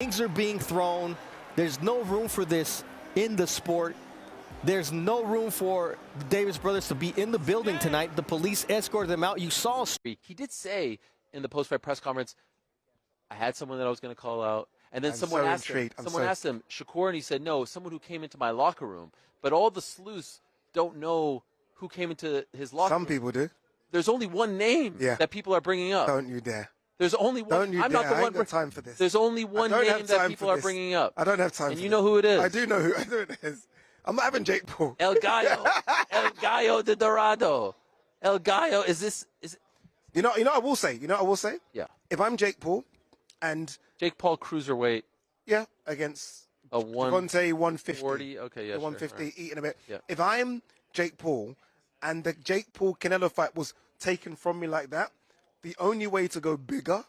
Things are being thrown. There's no room for this in the sport. There's no room for the Davis brothers to be in the building tonight. The police escorted them out. You saw. He did say in the post-fight press conference, I had someone that I was going to call out. And then someone asked him, Shakur, and he said, no, someone who came into my locker room. But all the sleuths don't know who came into his locker room. Some people do. There's only one name that people are bringing up. Don't you dare. There's only one. Don't you I'm dare. not the I one. ain't got time for this. There's only one name that people are bringing up. I don't have time. And you know who it is. I do know who it is. I'm not having Jake Paul. El Gallo. El Gallo de Dorado. El Gallo. Is this? You know what I will say. Yeah. If I'm Jake Paul, and Jake Paul cruiserweight. Yeah, against a Gervonta 150. 40. Okay, yeah, 150, right. Eating a bit. Yeah. If I'm Jake Paul, and the Jake Paul Canelo fight was taken from me like that, the only way to go bigger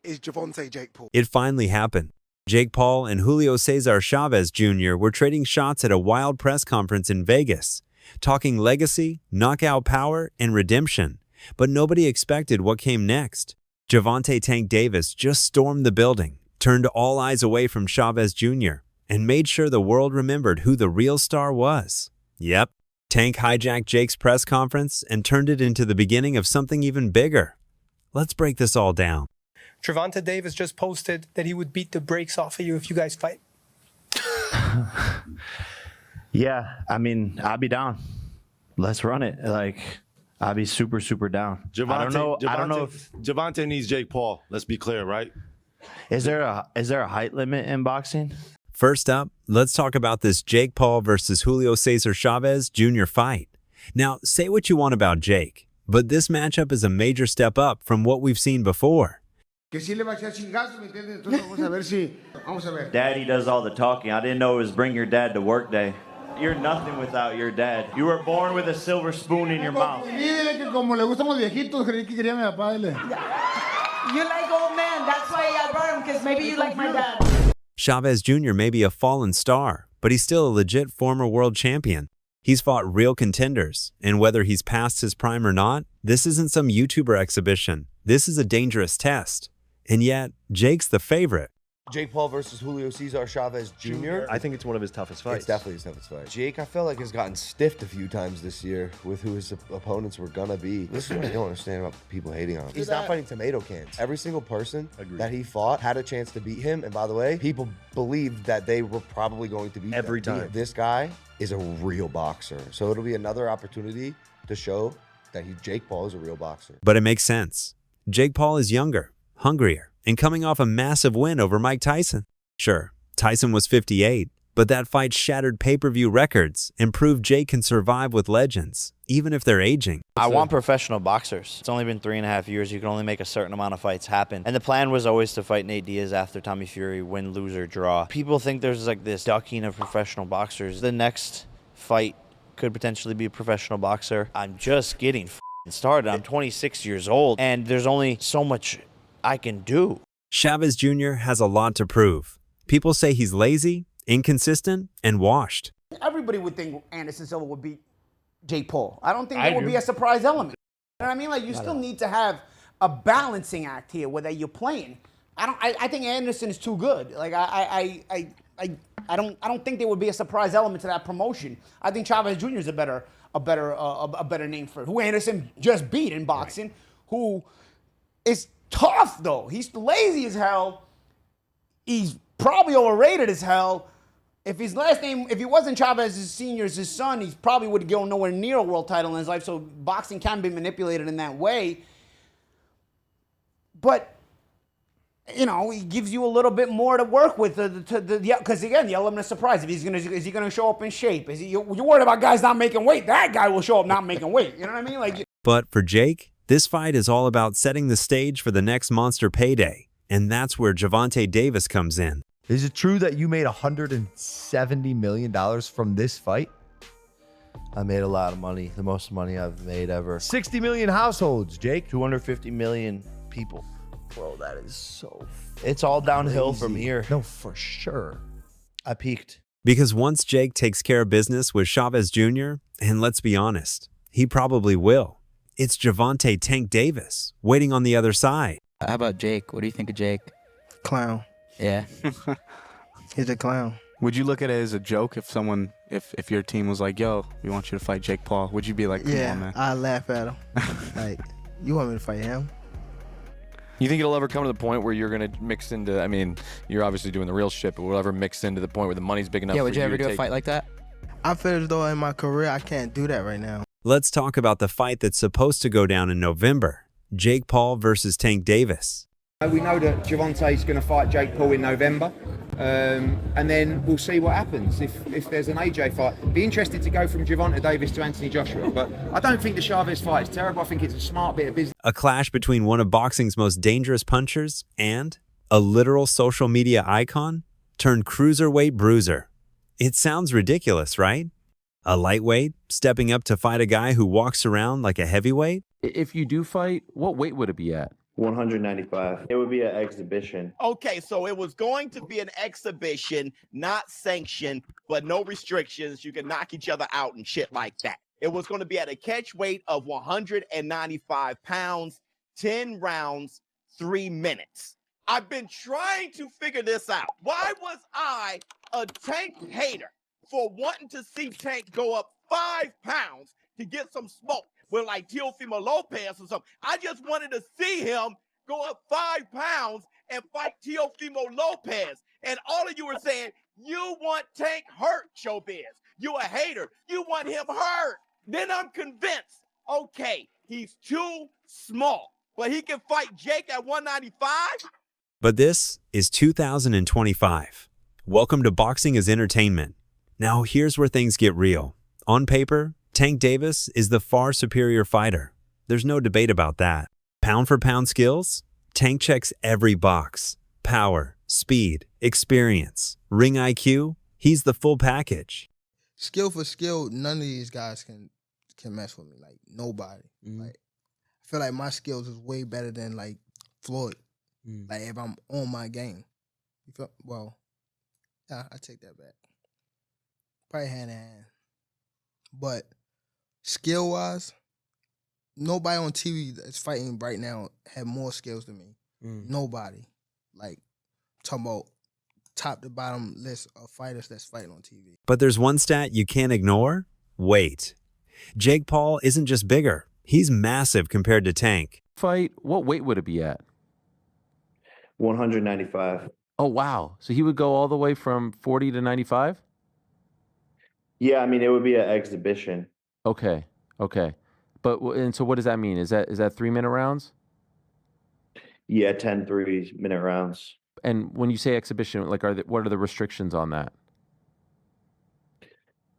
is Gervonta Jake Paul. It finally happened. Jake Paul and Julio Cesar Chavez Jr. were trading shots at a wild press conference in Vegas, talking legacy, knockout power, and redemption. But nobody expected what came next. Gervonta Tank Davis just stormed the building, turned all eyes away from Chavez Jr., and made sure the world remembered who the real star was. Yep, Tank hijacked Jake's press conference and turned it into the beginning of something even bigger. Let's break this all down. Gervonta Davis just posted that he would beat the brakes off of you if you guys fight. Yeah, I mean, I'll be down. Let's run it. Like, I'll be super, super down. Gervonta, I don't know if Gervonta needs Jake Paul. Let's be clear, right? Is there a height limit in boxing? First up, let's talk about this Jake Paul versus Julio Cesar Chavez Jr. fight. Now, say what you want about Jake, but this matchup is a major step up from what we've seen before. Daddy does all the talking. I didn't know it was bring your dad to work day. You're nothing without your dad. You were born with a silver spoon in your mouth. You like old man, that's why I brought him, because maybe you like my dad. Chavez Jr. may be a fallen star, but he's still a legit former world champion. He's fought real contenders, and whether he's past his prime or not, this isn't some YouTuber exhibition. This is a dangerous test. And yet, Jake's the favorite. Jake Paul versus Julio Cesar Chavez Jr. I think it's one of his toughest fights. It's definitely his toughest fight. Jake, I feel like, has gotten stiffed a few times this year with who his opponents were gonna be. This is what I don't understand about people hating on him. He's not fighting tomato cans. Every single person that he fought had a chance to beat him. And by the way, people believed that they were probably going to beat him. Every time. This guy is a real boxer. So it'll be another opportunity to show that Jake Paul is a real boxer. But it makes sense. Jake Paul is younger, hungrier, and coming off a massive win over Mike Tyson. Sure, Tyson was 58, but that fight shattered pay-per-view records and proved Jake can survive with legends, even if they're aging. I want professional boxers. It's only been 3.5 years. You can only make a certain amount of fights happen. And the plan was always to fight Nate Diaz after Tommy Fury, win, lose, or draw. People think there's like this ducking of professional boxers. The next fight could potentially be a professional boxer. I'm just getting started. I'm 26 years old, and there's only so much I can do. Chavez Jr. has a lot to prove. People say he's lazy, inconsistent, and washed. Everybody would think Anderson Silva would beat Jake Paul. I don't think that would be a surprise element. You know what I mean? Like, you still need to have a balancing act here where you're playing. I think Anderson is too good. Like, I don't think there would be a surprise element to that promotion. I think Chavez Jr. is a better name for it. Who Anderson just beat in boxing, who is tough though. He's lazy as hell. He's probably overrated as hell. If his last name, if he wasn't Chavez's senior's his son, he probably would go nowhere near a world title in his life. So boxing can be manipulated in that way. But you know, he gives you a little bit more to work with. Because again, the element of surprise. If is he gonna show up in shape? You're worried about guys not making weight? That guy will show up not making weight. You know what I mean? Like. But for Jake, this fight is all about setting the stage for the next monster payday, and that's where Gervonta Davis comes in. Is it true that you made $170 million from this fight? I made a lot of money, the most money I've made ever. 60 million households, Jake. 250 million people. Bro, that is so It's all downhill crazy. from here. No, for sure. I peaked. Because once Jake takes care of business with Chavez Jr., and let's be honest, he probably will, it's Gervonta Tank Davis waiting on the other side. How about Jake? What do you think of Jake? Clown. Yeah. He's a clown. Would you look at it as a joke if if your team was like, yo, we want you to fight Jake Paul? Would you be like, come on, man? I laugh at him. Like, you want me to fight him? You think it'll ever come to the point where you're going to mix into, I mean, you're obviously doing the real shit, but will it ever mix into the point where the money's big enough for you Yeah, would you ever to do a take- fight like that? I feel as though in my career, I can't do that right now. Let's talk about the fight that's supposed to go down in November. Jake Paul versus Tank Davis. We know that Gervonta is going to fight Jake Paul in November, and then we'll see what happens if there's an AJ fight. Be interested to go from Gervonta Davis to Anthony Joshua, but I don't think the Chavez fight is terrible. I think it's a smart bit of business. A clash between one of boxing's most dangerous punchers and a literal social media icon turned cruiserweight bruiser. It sounds ridiculous, right? A lightweight stepping up to fight a guy who walks around like a heavyweight? If you do fight, what weight would it be at? 195. It would be an exhibition. Okay, so it was going to be an exhibition, not sanctioned, but no restrictions. You can knock each other out and shit like that. It was going to be at a catch weight of 195 pounds, 10 rounds, 3 minutes. I've been trying to figure this out. Why was I a Tank hater for wanting to see Tank go up 5 pounds to get some smoke with like Teofimo Lopez or something? I just wanted to see him go up 5 pounds and fight Teofimo Lopez. And all of you were saying, you want Tank hurt, Showbiz. You a hater. You want him hurt. Then I'm convinced, okay, he's too small, but he can fight Jake at 195? But this is 2025. Welcome to Boxing as Entertainment. Now here's where things get real. On paper, Tank Davis is the far superior fighter. There's no debate about that. Pound for pound skills? Tank checks every box. Power, speed, experience, ring IQ, he's the full package. Skill for skill, none of these guys can mess with me. Like, nobody. Like, I feel like my skills is way better than, like, Floyd. Like, if I'm on my game. You feel? Well, yeah, I take that back. Probably hand in hand. But skill-wise, nobody on TV that's fighting right now have more skills than me. Nobody. Like, talking about top to bottom list of fighters that's fighting on TV. But there's one stat you can't ignore: weight. Jake Paul isn't just bigger, he's massive compared to Tank. Fight, what weight would it be at? 195. Oh, wow. So he would go all the way from 40 to 95? Yeah, I mean, it would be an exhibition. Okay. But, and so what does that mean? Is that 3-minute rounds? Yeah, 10 3-minute rounds. And when you say exhibition, like, what are the restrictions on that?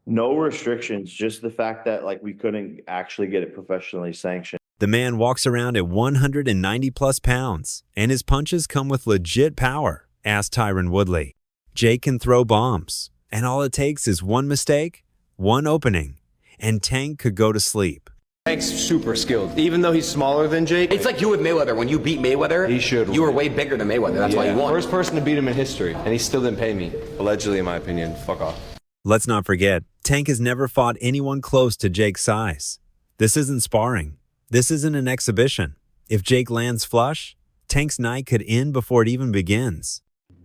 No restrictions, just the fact that, like, we couldn't actually get it professionally sanctioned. The man walks around at 190 plus pounds, and his punches come with legit power, asked Tyron Woodley. Jake can throw bombs, and all it takes is one mistake, one opening, and Tank could go to sleep. Tank's super skilled, even though he's smaller than Jake. It's like you with Mayweather. When you beat Mayweather, you were way bigger than Mayweather. That's why you won. First person to beat him in history, and he still didn't pay me. Allegedly, in my opinion. Fuck off. Let's not forget, Tank has never fought anyone close to Jake's size. This isn't sparring. This isn't an exhibition. If Jake lands flush, Tank's night could end before it even begins.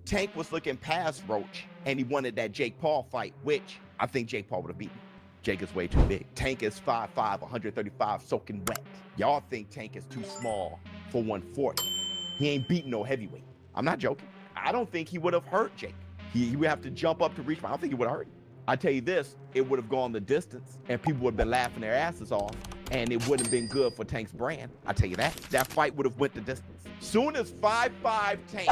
Tank was looking past Roach, and he wanted that Jake Paul fight, which I think Jake Paul would have beaten. Jake is way too big. Tank is 5'5", 135, soaking wet. Y'all think Tank is too small for 140. He ain't beating no heavyweight. I'm not joking. I don't think he would have hurt Jake. He would have to jump up to reach him. I don't think he would have hurt him. I tell you this, it would have gone the distance, and people would have been laughing their asses off, and it wouldn't have been good for Tank's brand. I tell you that. That fight would have went the distance. Soon as 5'5" Tank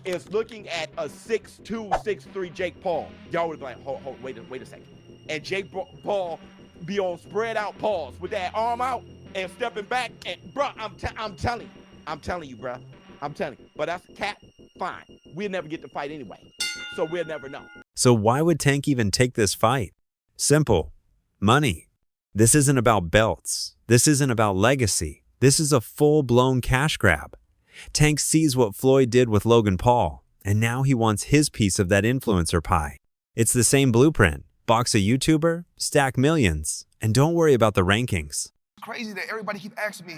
is looking at a 6'2", 6'3" Jake Paul, y'all would be like, hold, wait a second. And Jake Paul be on spread out paws with that arm out and stepping back. And bro, I'm telling you, bro. I'm telling you. But that's a cat. Fine. We'll never get to fight anyway. So we'll never know. So why would Tank even take this fight? Simple. Money. This isn't about belts. This isn't about legacy. This is a full-blown cash grab. Tank sees what Floyd did with Logan Paul, and now he wants his piece of that influencer pie. It's the same blueprint. Box a YouTuber, stack millions, and don't worry about the rankings. It's crazy that everybody keep asking me,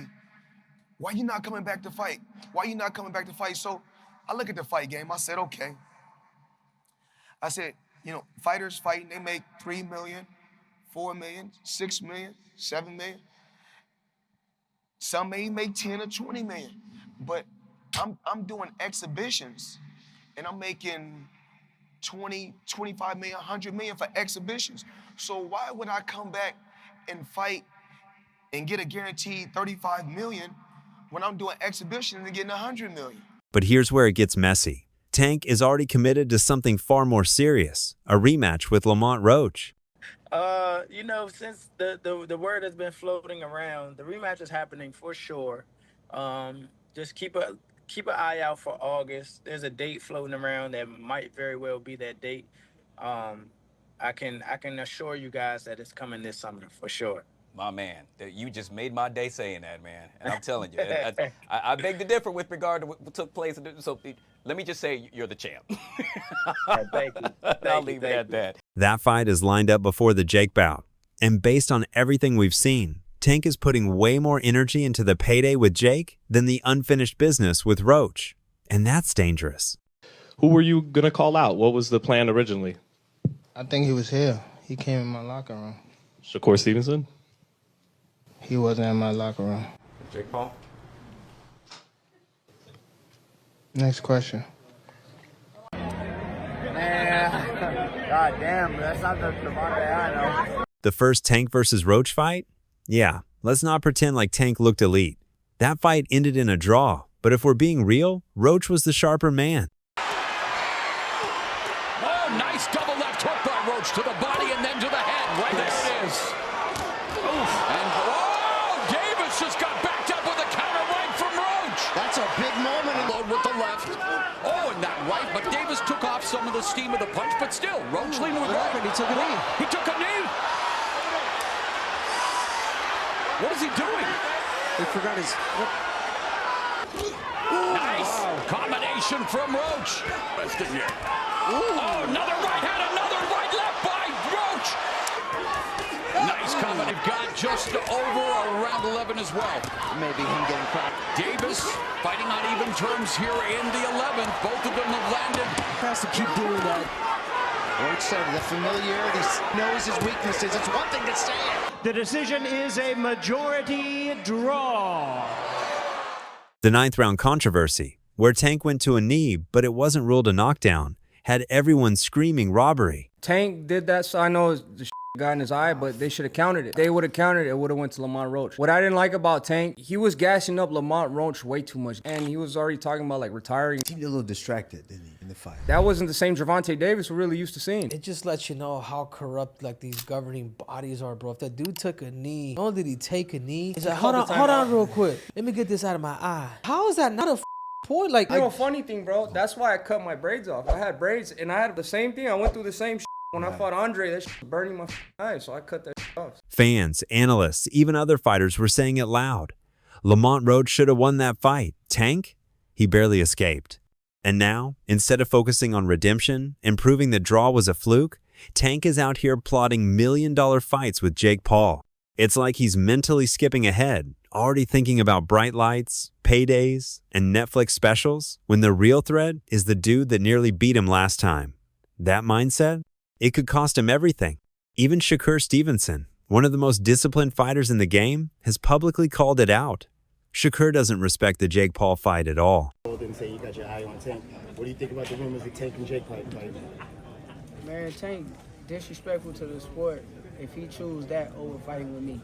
why you not coming back to fight? Why you not coming back to fight? So I look at the fight game, I said, okay. I said, you know, fighters fighting, they make $3 million, $4 million, $6 million, $7 million. Some may make 10 or 20 million. But I'm doing exhibitions and I'm making 20, 25 million, 100 million for exhibitions. So why would I come back and fight and get a guaranteed 35 million when I'm doing exhibitions and getting 100 million? But here's where it gets messy. Tank is already committed to something far more serious, a rematch with Lamont Roach. You know, since the word has been floating around, the rematch is happening for sure. Just keep an eye out for August. There's a date floating around that might very well be that date. I can assure you guys that it's coming this summer for sure. My man, you just made my day saying that, man. And I'm telling you, I beg to differ with regard to what took place. So let me just say you're the champ. Thank you. I'll leave it at that. That fight is lined up before the Jake bout. And based on everything we've seen, Tank is putting way more energy into the payday with Jake than the unfinished business with Roach. And that's dangerous. Who were you going to call out? What was the plan originally? I think he was here. He came in my locker room. Shakur Stevenson? He wasn't in my locker room. Jake Paul? Next question. God damn, that's not the Gervonta I know. The first Tank versus Roach fight? Yeah, let's not pretend like Tank looked elite. That fight ended in a draw, but if we're being real, Roach was the sharper man. Oh, nice double left hook by Roach to the body and then to the head. Right there it is. Oof. And Davis just got backed up with a counter right from Roach. That's a big moment. Load with the left. Oh, and that right, but Davis took off some of the steam of the punch, but still, Roach leaned with right. He took a knee. He took a knee. What is he doing? He forgot his... Nice combination from Roach. Oh, another right hand, another right left by Roach. Nice combination. Got just over around 11 as well. Maybe him getting caught. Davis fighting on even terms here in the 11th. Both of them have landed. Has to keep doing that. Roach said the familiarity, knows his weaknesses. It's one thing to say it. The decision is a majority draw. The 9th round controversy, where Tank went to a knee, but it wasn't ruled a knockdown, had everyone screaming robbery. Tank did that, so I know the got in his eye, but they should have countered it. They would have countered it, it would have went to Lamont Roach. What I didn't like about Tank, he was gassing up Lamont Roach way too much, and he was already talking about like retiring. He seemed a little distracted, didn't he, in the fight? That wasn't the same Gervonta Davis we're really used to seeing. It just lets you know how corrupt like these governing bodies are, bro. If that dude took a knee, not only did he take a knee, he's like, hold on real quick. Let me get this out of my eye. How is that not a point? Like, you know, funny thing, bro, that's why I cut my braids off. I had braids, and I had the same thing. I went through the same when I fought Andre, that shit burning my eyes, so I cut that off. Fans, analysts, even other fighters were saying it loud. Lamont Roach should have won that fight. Tank? He barely escaped. And now, instead of focusing on redemption and proving the draw was a fluke, Tank is out here plotting million-dollar fights with Jake Paul. It's like he's mentally skipping ahead, already thinking about bright lights, paydays, and Netflix specials, when the real threat is the dude that nearly beat him last time. That mindset? It could cost him everything. Even Shakur Stevenson, one of the most disciplined fighters in the game, has publicly called it out. Shakur doesn't respect the Jake Paul fight at all. Didn't say you got your eye on Tank. What do you think about the rumors of Tank and Jake fight? Man, Tank, disrespectful to the sport if he choose that over fighting with me.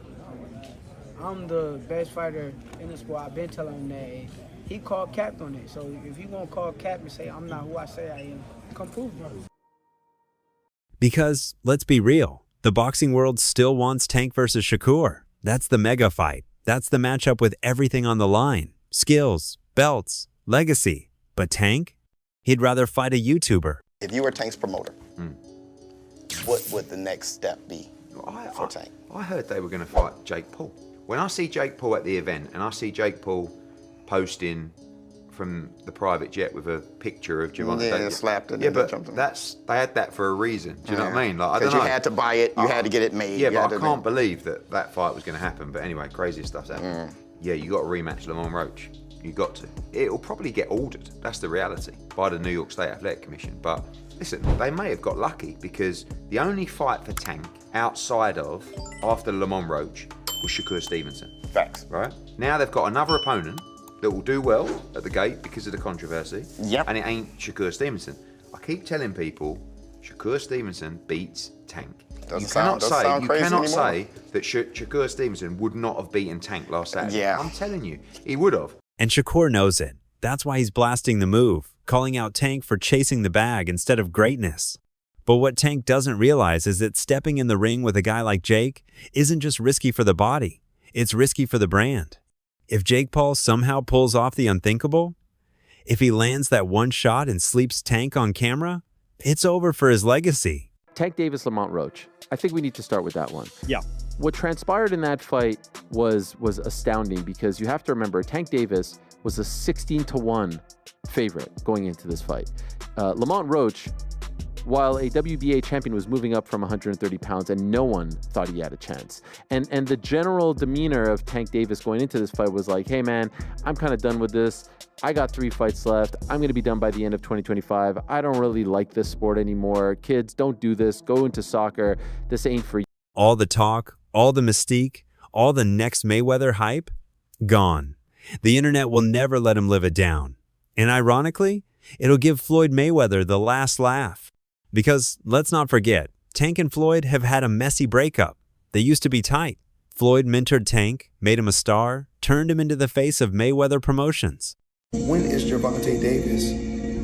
I'm the best fighter in the sport. I've been telling him that. He called cap on it. So if you gonna call cap and say I'm not who I say I am, come prove it. Because, let's be real, the boxing world still wants Tank versus Shakur. That's the mega fight. That's the matchup with everything on the line. Skills, belts, legacy. But Tank? He'd rather fight a YouTuber. If you were Tank's promoter, what would the next step be for Tank? I heard they were going to fight Jake Paul. When I see Jake Paul at the event and I see Jake Paul posting from the private jet with a picture of Gervonta. Yeah, slapped it. Yeah, but they had that for a reason. Do you know what I mean? Like, I don't know. You had to buy it. You had to get it made. Yeah, but I can't believe that fight was going to happen. But anyway, crazy stuff's happening. Yeah, you got to rematch Lamont Roach. You got to. It'll probably get ordered. That's the reality by the New York State Athletic Commission. But listen, they may have got lucky because the only fight for Tank outside of after Lamont Roach was Shakur Stevenson. Facts. Right? Now they've got another opponent that will do well at the gate because of the controversy. Yep. And it ain't Shakur Stevenson. I keep telling people Shakur Stevenson beats Tank. You cannot say that Shakur Stevenson would not have beaten Tank last Saturday. Yeah. I'm telling you, he would have. And Shakur knows it. That's why he's blasting the move, calling out Tank for chasing the bag instead of greatness. But what Tank doesn't realize is that stepping in the ring with a guy like Jake isn't just risky for the body, it's risky for the brand. If Jake Paul somehow pulls off the unthinkable, if he lands that one shot and sleeps Tank on camera, it's over for his legacy. Tank Davis, Lamont Roach. I think we need to start with that one. Yeah. What transpired in that fight was astounding because you have to remember Tank Davis was a 16-1 favorite going into this fight. Lamont Roach, while a WBA champion, was moving up from 130 pounds and no one thought he had a chance. And the general demeanor of Tank Davis going into this fight was like, hey man, I'm kind of done with this. I got 3 fights left. I'm going to be done by the end of 2025. I don't really like this sport anymore. Kids, don't do this. Go into soccer. This ain't for you. All the talk, all the mystique, all the next Mayweather hype, gone. The internet will never let him live it down. And ironically, it'll give Floyd Mayweather the last laugh. Because let's not forget, Tank and Floyd have had a messy breakup. They used to be tight. Floyd mentored Tank, made him a star, turned him into the face of Mayweather Promotions. When is Gervonta Davis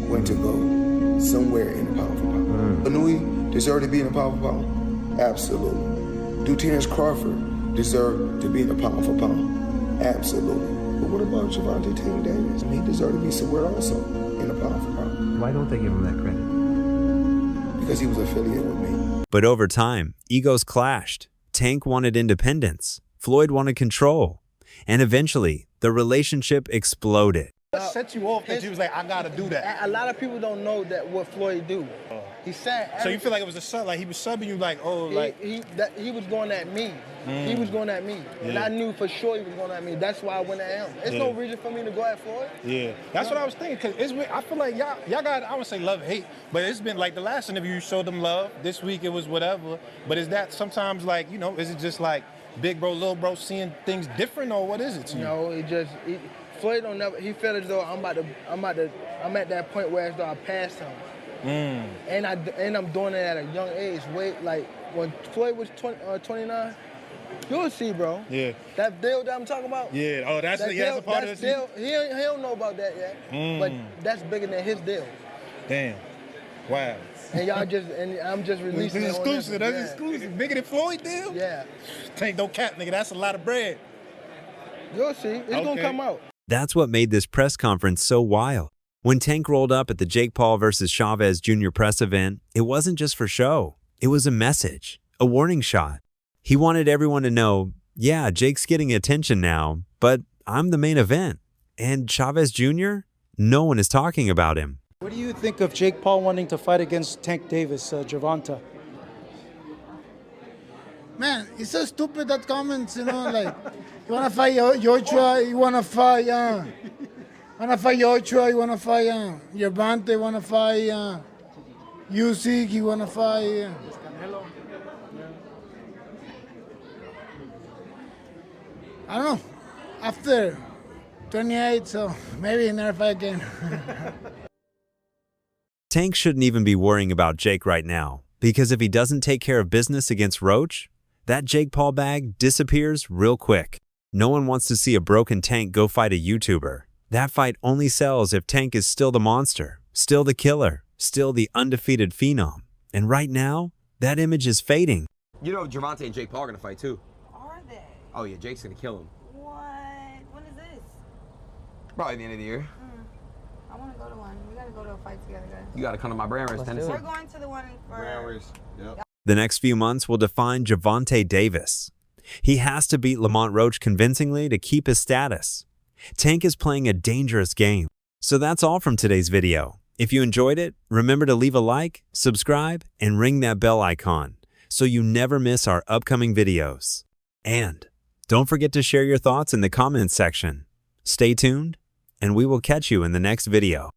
going to go somewhere in the pound for pound? Anui deserve to be in the pound for pound? Absolutely. Do Terrence Crawford deserve to be in the pound for pound? Absolutely. But what about Gervonta Tank Davis? He deserved to be somewhere also in the pound for pound. Why don't they give him that credit? Because he was affiliated with me. But over time, egos clashed. Tank wanted independence. Floyd wanted control. And eventually, the relationship exploded. What set you off that you was like, I gotta do that? A lot of people don't know that what Floyd do. He said. So you feel like it was a sub, like he was subbing you, like, oh, like he was going at me. He was going at me, and I knew for sure he was going at me. That's why I went at him. There's no reason for me to go at Floyd. Yeah, that's what I was thinking. Cause I feel like y'all got, I would say love hate, but it's been like the last interview you showed them love. This week it was whatever. But is that sometimes like, you know, is it just like big bro, little bro seeing things different, or what is it to you? No, Floyd don't never. He felt as though I'm at that point where as though I passed him. And I'm doing it at a young age. Like when Floyd was 29, you'll see, bro. Yeah. That deal that I'm talking about. Yeah. Oh, that's a part of the deal. He don't know about that yet. But that's bigger than his deal. Damn. Wow. And I'm just releasing. This is exclusive. That's exclusive. Bigger than Floyd deal. Yeah. Tank don't cap, nigga. That's a lot of bread. You'll see. It's gonna come out. That's what made this press conference so wild. When Tank rolled up at the Jake Paul versus Chavez Jr. press event, it wasn't just for show. It was a message, a warning shot. He wanted everyone to know, yeah, Jake's getting attention now, but I'm the main event. And Chavez Jr., no one is talking about him. What do you think of Jake Paul wanting to fight against Tank Davis, Gervonta? Man, it's so stupid, that comments, you know, like, you want to fight Joshua, you want to fight, Joshua, you want to fight Gervonta, you want to fight Usyk, you want to fight I don't know, after 28, so maybe he never fight again. Tank shouldn't even be worrying about Jake right now, because if he doesn't take care of business against Roach, that Jake Paul bag disappears real quick. No one wants to see a broken Tank go fight a YouTuber. That fight only sells if Tank is still the monster, still the killer, still the undefeated phenom. And right now, that image is fading. You know Gervonta and Jake Paul are gonna fight too. Are they? Oh yeah, Jake's gonna kill him. What? When is this? Probably the end of the year. I want to go to one. We got to go to a fight together, guys. You gotta come to my Brand Race, Tennessee. We're going to the one for... Brand Race, yep. The next few months will define Gervonta Davis. He has to beat Lamont Roach convincingly to keep his status. Tank is playing a dangerous game. So that's all from today's video. If you enjoyed it, remember to leave a like, subscribe, and ring that bell icon so you never miss our upcoming videos. And don't forget to share your thoughts in the comments section. Stay tuned and we will catch you in the next video.